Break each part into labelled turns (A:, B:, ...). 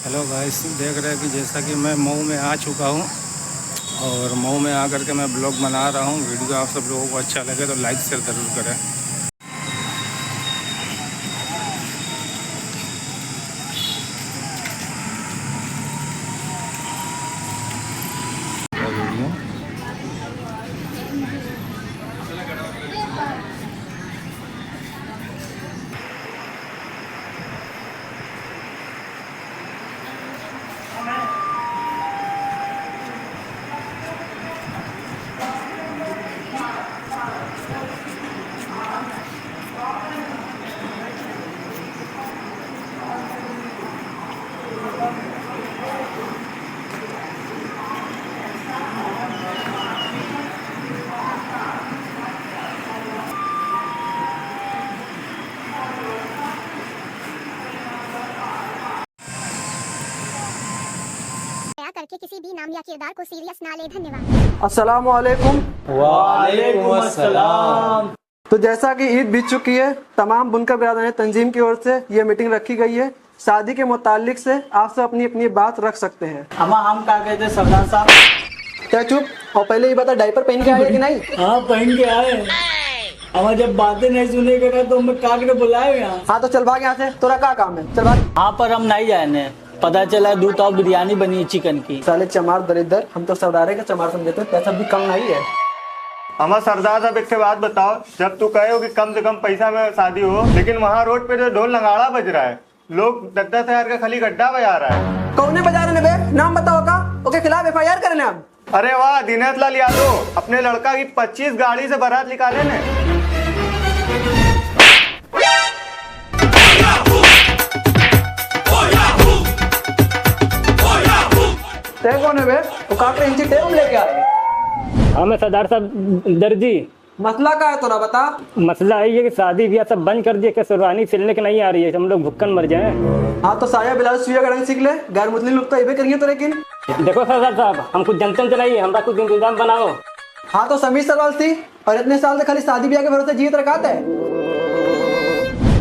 A: Hello guys, देख रहे हैं कि जैसा कि मैं मऊ में आ चुका हूँ और मऊ में आकर के मैं ब्लॉग बना रहा हूँ। वीडियो आप सब लोगों को अच्छा लगे तो लाइक शेयर ज़रूर करें। वीडियो
B: करके किसी भी नाम या किरदार को सीरियस ना ले। धन्यवाद।
C: अस्सलाम वालेकुम।
D: वालेकुम अस्सलाम।
C: तो जैसा कि ईद बीत चुकी है, तमाम बुनकर बिरादरान तंजीम की ओर से ये मीटिंग रखी गई है। शादी के मुतालिक से आप सब अपनी अपनी बात रख सकते हैं।
D: हम क्या कहते हैं सरदार साहब?
C: क्या चुप? और पहले ये बता, डायपर पहन के आए कि नहीं?
D: हाँ पहन के आए। हमारे जब बातें नहीं सुनेगा तो हमें क्या करे बुलाए यहाँ।
C: हाँ तो चल भाग यहाँ से, तोरा क्या काम है? चल भाग।
D: हाँ पर हम नहीं जाने, पता चला दूध और बिरयानी बनी है चिकन की।
C: साले चमार दरिद्र, हम तो सरदारे का चमार समझते हैं, पैसा भी कम नहीं है।
E: हमारे सरदार साहब एक बात बताओ, जब तू कहे हो कि कम से कम पैसा में शादी हो, लेकिन वहाँ रोड पे जो ढोल नगाड़ा बज रहा है, लोग 10,000 का खाली गड्ढा बजा रहा है।
C: कौन बजा रहे बे? नाम बताओ का? ओके खिलाफ FIR कर ले हम।
E: अरे वाह, दिनेश लाल यादव अपने लड़का की 25 गाड़ी से बारात निकाले ने।
C: ते कौन है बे? वो काटे इंची टेप लेके आए।
F: हाँ मैं सरदार साहब दर्जी।
C: मसला क्या है तो ना बता।
F: मसला है कि शादी ब्याह सब बंद कर दिया, क्या शेरवानी सिलने की नहीं आ रही है, हम लोग भुक्कन मर जाए।
C: हाँ तो साया ब्लाउज सुइया का रंग सीख ले, गैर मुस्लिम लोग तो ये भी करिए तो। लेकिन
F: देखो सरदार साहब, हम कुछ जनतन चलाइए, हमारा कुछ इंतजाम बनाओ।
C: हाँ तो समीर सवाल थी, और इतने साल से खाली शादी ब्याह के भरोसे जीत रखाते है।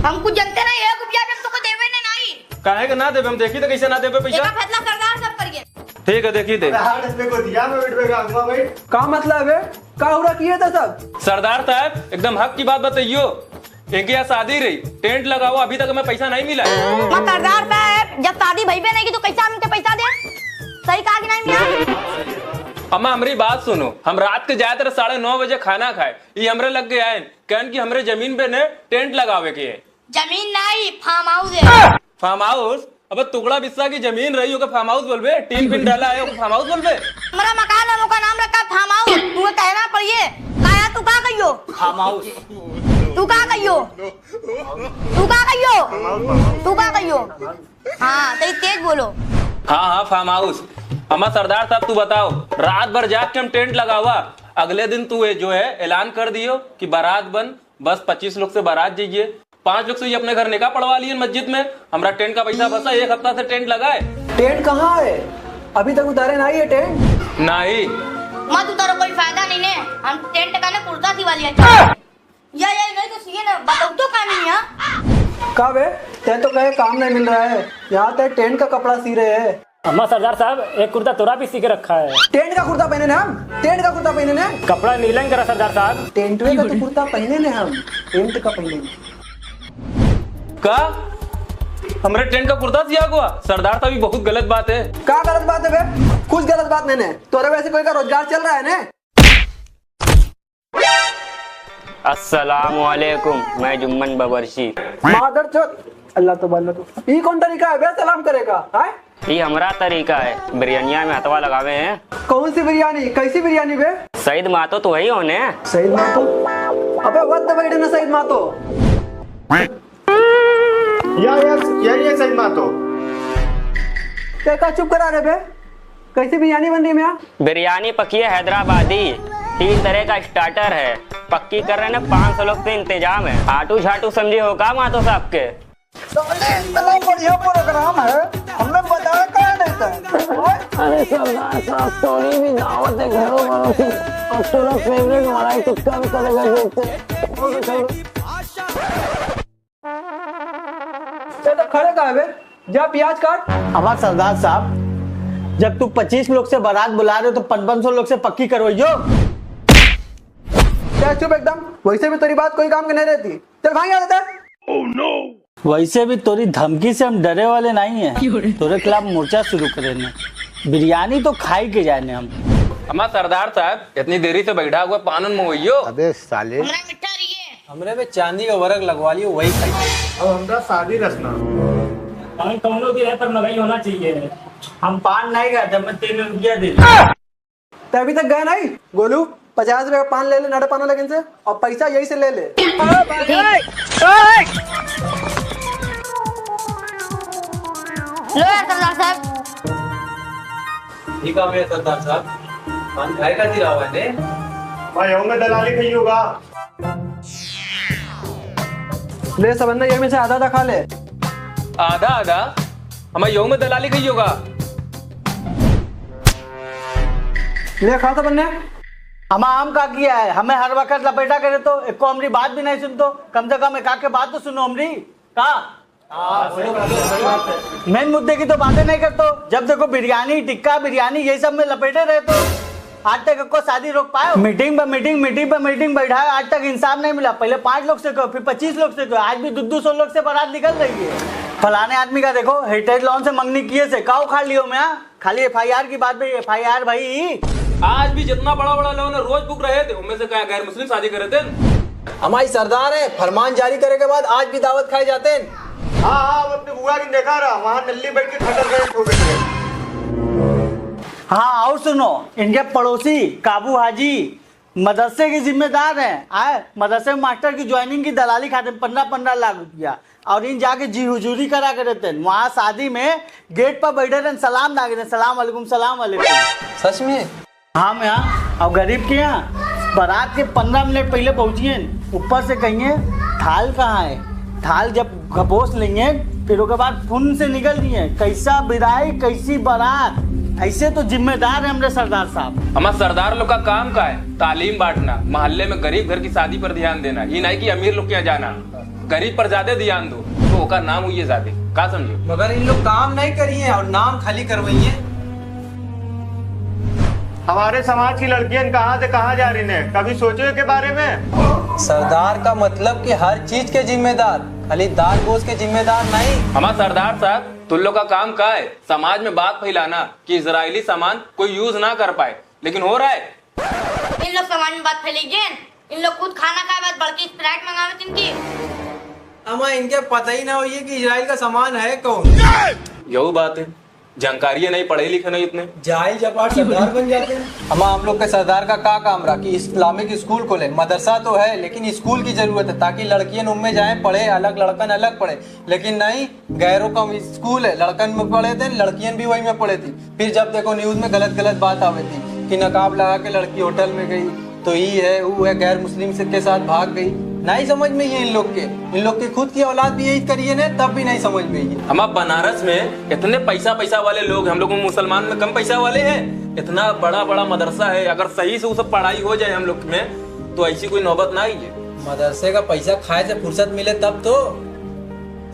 G: हम कुछ जानते नहीं है, रुपया भी हम तुमको देवे नहीं।
H: काहे के ना देवे? हम देखी तो कैसे ना देवे पैसा।
G: एका फैसला सरदार सब करिए।
H: ठीक है, देखी दे।
C: का मतलब है? का हुआ किए थे सब?
H: सरदार साहब एकदम हक की बात बताइयो। एक यहाँ शादी रही, टेंट लगाओ, अभी तक हमें पैसा नहीं मिला है।
G: मैं सरदार साहब जब शादी भईबे नहीं की तो कैसे हम इनके पैसा दे? सही कहा कि नहीं मिया?
H: अम्मा हमारी बात सुनो, हम रात के जाए थे 9:30 बजे खाना खाए, ये हमरे लग गए आए कहन की हमरे जमीन पे ने टेंट लगावे के है।
G: जमीन नहीं, फार्म हाउस है।
H: Farm house? अब टुकड़ा बिस्सा की जमीन रही होगा, फार्म हाउस बोलबे? टीन पिन डाला है फार्म हाउस बोलबे?
G: हमारा मकान है, का नाम रखा फार्म हाउस। तुम्हें कहना पड़िए काया तू का कहियो
D: फार्म हाउस।
G: तू का कहियो तू का कहियो तू का कहियो हाँ तेरी तेज बोलो।
H: हाँ हाँ फार्म हाउस। हमारा सरदार साहब तू बताओ, रात भर जाग के हम टेंट लगावा, अगले दिन तू जो है ऐलान कर दियो कि बारात बन, बस 25 लोग से बारात जाइए, 5 लोग से ये अपने घर निकाह पढ़वा लिए मस्जिद में, हमारा टेंट का पैसा बसा, 1 हफ्ता से टेंट लगाए।
C: टेंट कहाँ है? अभी तक उतारे नहीं है टेंट।
H: नहीं
G: मत उतारो, कोई फायदा नहीं है। हम टेंट का ना कुर्ता सिवा लिया या नहीं तो सीए ना बताओ तो काम नहीं है।
C: कब है? ते तो कहे काम नहीं मिल रहा है, यहाँ तक टेंट का कपड़ा सी रहे हैं।
F: अम्मा सरदार साहब एक कुर्ता तोरा भी सी के रखा है।
C: टेंट का कुर्ता पहने ने हम, टेंट का कुर्ता पहने ने।
F: कपड़ा नीलन करा सरदार साहब।
C: टेंट का तो कुर्ता पहने ने हम, टेंट का पहने।
H: का हमारे टेंट का कुर्ता सिया हुआ? सरदार साहब ये बहुत गलत बात है।
C: क्या गलत बात है बे? कुछ गलत बात नहीं है, तोरे वैसे कोई का रोजगार चल रहा है ने।
I: अस्सलामु अलैकुम, मैं जुम्मन बबरशी।
C: मादर चोद, अल्लाह तो बल्ला तो। ये कौन तरीका है बे सलाम करेगा? है
I: ये हमारा तरीका है, बिरयानिया में हथवा लगावे हैं।
C: कौन सी बिरयानी? कैसी बिरयानी बे?
I: सईद मातो तो वही होने।
C: सईद मातो? अबे वद बैठे ना सईद मातो।
E: यही है सही बात हो।
C: क्या चुप करा रहे बे? कैसी बिरयानी बन रही है मियां?
I: बिरयानी पकी है हैदराबादी, 3 तरह का स्टार्टर है, पक्की कर रहे हैं 500 लोग से इंतजाम है। आटू झाटू समझे हो का मातो साहब के?
C: इतना बढ़िया प्रोग्राम है, हमने बताया क्या नहीं था?
F: अरे सरदार साहब सोनी भी दावत है घरों घरों की, और तेरा फेवरेट मलाई टिक्का भी करेगा देते।
C: तो खड़े कहाँ बे? जा प्याज काट।
D: हमारे सरदार साहब, जब तू 25 लोग से बारात बुला रहे हो तो 5500 लोग से पक्की करवाइयो।
C: क्या चुप एकदम, वैसे भी तेरी बात कोई काम की नहीं रहती। चल भाग यहाँ से।
D: वैसे भी तोरी धमकी से हम डरे वाले नहीं है, तोरे खिलाफ मोर्चा शुरू करेंगे। बिरयानी तो खाई के जाने हम।
H: हमारा सरदार साहब इतनी देरी से बैठा हुआ पानन में होइयो।
E: अबे साले,
G: हमरा मिठा रही है।
J: हमरे में चांदी का वर्क लगवा लियो, वही खाई।
E: अब हमरा शादी रचना।
I: पान कौनों भी है पर महंगाई होना चाहिए।
D: हम पान नहीं खाते, मैं 3 रुपया दे।
C: तो अभी तक गए नहीं? गोलू 50 रुपए का पान ले ले नड़े पानों लेकिन से, और पैसा यही से ले ले।
G: लो यार सरदार साहब।
J: ठीक है सरदार साहब, पान खाए का दिला हुआ है।
E: भाई में दलाली खई होगा।
C: ले सबन्ना ये में से आधा आधा खा ले।
H: आधा आधा हमारे योग में दलाली गई होगा।
C: ले खा सबन्ने।
D: हम आम का किया है, हमें हर वक्त लपेटा करे तो एक को हमारी बात भी नहीं सुनतो। कम से कम एक के बात तो सुनो हमारी। कहा मेन मुद्दे की तो बातें नहीं करतो। जब देखो बिरयानी टिक्का बिरयानी यही सब में लपेटे रहे तो आज तक को शादी रोक पाए। मीटिंग पे मीटिंग बैठाए, आज तक इंसाफ नहीं मिला। पहले 5 लोग से कहो, फिर 25 लोग से कहो, आज भी 200 लोग से बारात निकल रही है। फलाने आदमी का देखो हेरिटेज लोन से मंगनी किए से का उखाड़ लियो मैं। खाली FIR की बात पे FIR भाई।
H: आज भी जितना बड़ा बड़ा लोगों ने रोज बुक रहे थे उनमें से क्या गैर मुस्लिम शादी करे थे।
J: हमारी सरदार है, फरमान जारी करे के बाद आज भी दावत खाए जाते हैं।
E: हाँ, अब अपने बुआ की देखा रहा, वहाँ नल्ली बैठ के खटर गए ठोके थे।
D: हाँ और सुनो, इनके पड़ोसी काबू हाजी मदरसे के जिम्मेदार हैं। आए मदरसे में मास्टर की ज्वाइनिंग की दलाली खाते 15-15 लाख रुपया, और इन जाके जी हुजूरी करा करे थे। वहाँ शादी में गेट पर बैठे थे, सलाम दागे थे, सलाम वालेकुम सलाम वालेकुम।
J: सच में?
D: हाँ मैं यहाँ और गरीब के यहाँ बारात के 15 मिनट पहले पहुँचिए। ऊपर से कहिए थाल कहाँ है, थाल जब घपोस लेंगे फिर उसके बाद फुन से निकल दिए। कैसा विदाई कैसी बारात, ऐसे तो जिम्मेदार है हमारे सरदार साहब।
H: हमारे सरदार लोग का काम का है तालीम बांटना, मोहल्ले में गरीब घर की शादी पर ध्यान देना। ये नहीं कि अमीर लोग के यहाँ जाना, गरीब पर ज्यादा ध्यान दो तो का नाम हुई है शादी। का समझो?
J: मगर इन लोग काम नहीं करिए और नाम खाली करवाइए।
E: हमारे समाज की लड़कियां कहाँ से कहाँ जा रही हैं, कभी सोचो के बारे में?
J: सरदार का मतलब कि हर चीज के जिम्मेदार, खाली दाल गोश्त के जिम्मेदार नहीं।
H: हमारा सरदार साहब तुम लोग का काम का है समाज में बात फैलाना कि इजरायली सामान कोई यूज ना कर पाए, लेकिन हो रहा है।
G: इन लोग समाज में बात फैलेगी। इन लोग खुद खाना खाए बाद बल्कि स्प्राइट मंगावे इनकी।
J: अमा इनके पता ही ना हो ये कि इजराइल का सामान है कौन।
H: यही बात है, जानकारी नहीं, पढ़े लिखे नहीं इतने।
J: जाहिल जपाट सरदार बन जाते हैं। हम लोग के सरदार का क्या काम रहा कि इस्लामिक स्कूल खोले। मदरसा तो है लेकिन स्कूल की जरूरत है ताकि लड़कियां उनमें जाएं पढ़े, अलग लड़कन अलग पढ़े। लेकिन नहीं, गैरों का स्कूल है, लड़कन में पढ़े थे, लड़कियां भी वही में पढ़े थी। फिर जब देखो न्यूज में गलत बात आवे थी कि नकाब लगा के लड़की होटल में गई तो ये है वो है, गैर मुस्लिम के साथ भाग गई। नहीं समझ में ये इन लोग के खुद की औलाद भी यही करिए ना, तब भी नहीं समझ में ये।
H: हम बनारस में इतने पैसा वाले लोग, हम लोग मुसलमान में कम पैसा वाले हैं। इतना बड़ा मदरसा है, अगर सही से उसे पढ़ाई हो जाए हम लोग में तो ऐसी कोई नौबत ना आई है।
J: मदरसे का पैसा खाए से फुर्सत मिले तब तो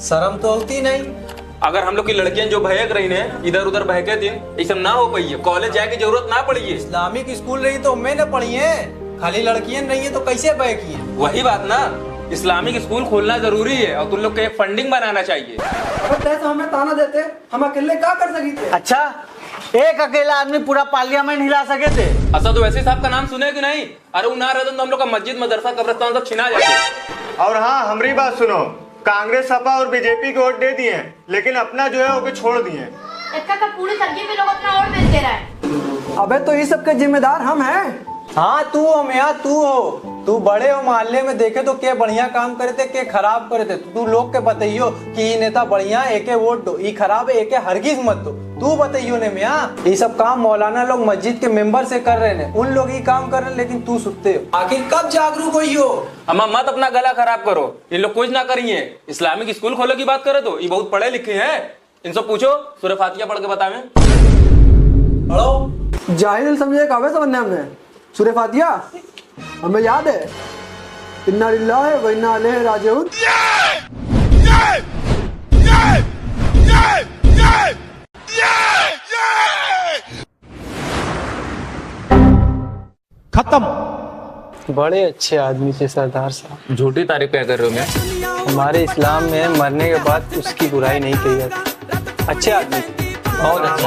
J: शर्म तो होती नहीं।
H: अगर हम लोग की लड़कियां जो बहक रही हैं इधर उधर बहके दिन ये सब ना हो पाई है, कॉलेज जाए की जरूरत ना पड़ी है।
J: इस्लामिक स्कूल रही तो मैं न पढ़ी है, खाली लड़कियां नहीं है तो कैसे बहकी है।
H: वही बात ना, इस्लामिक स्कूल खोलना जरूरी है और तुम लोग को एक फंडिंग बनाना चाहिए।
C: तो हमें ताना देते, हम अकेले क्या कर सकते?
D: अच्छा, एक अकेला आदमी पूरा पार्लियामेंट हिला सके थे।
H: अच्छा तो वैसे साहब का नाम सुने कि नहीं? अरे वो ना रहते तो हम लोग का मस्जिद मदरसा कब्रिस्तान सब छिना जाते।
E: और हाँ, हमारी बात सुनो, कांग्रेस सपा और बीजेपी को वोट दे दिए लेकिन अपना जो है वो छोड़ दिए।
G: का पूरी सब्जी पे लोग अपना वोट बेच दे रहा है।
C: अबे तो इस सब के जिम्मेदार हम हैं।
J: हाँ तू हो मियाँ, तू हो। तू बड़े हो, मोहल्ले में देखे तो के बढ़िया काम करे थे के खराब करे थे। तू लोग के बताइयो कि ये नेता बढ़िया एके वोट दो, ये खराब है एके हरगिज मत दो। तू बताइयो ने मियाँ, ये सब काम मौलाना लोग मस्जिद के मेंबर से कर रहे हैं, उन लोग ये काम कर रहे हैं लेकिन तू सुनते हो। आखिर कब जागरूक हुई हो?
H: अम्मा मत अपना गला खराब करो, इन लोग कुछ ना करिए। इस्लामिक स्कूल खोले की बात करे तो ये बहुत पढ़े लिखे हैं, इनसे पूछो सूरह फातिहा पढ़ के बतावे।
C: पढ़ो, जाहिल समझे कावे समझने हमने सूरह फातिहा हमें याद है। इन्ना लिल्लाहि व इन्ना इलैहि राजिऊन।
J: बड़े अच्छे आदमी थे सरदार साहब।
H: झूठी तारीफ क्या कर रहे हो मैं?
J: हमारे इस्लाम में मरने के बाद उसकी बुराई नहीं कही जाती। अच्छे आदमी थे, बहुत अच्छे।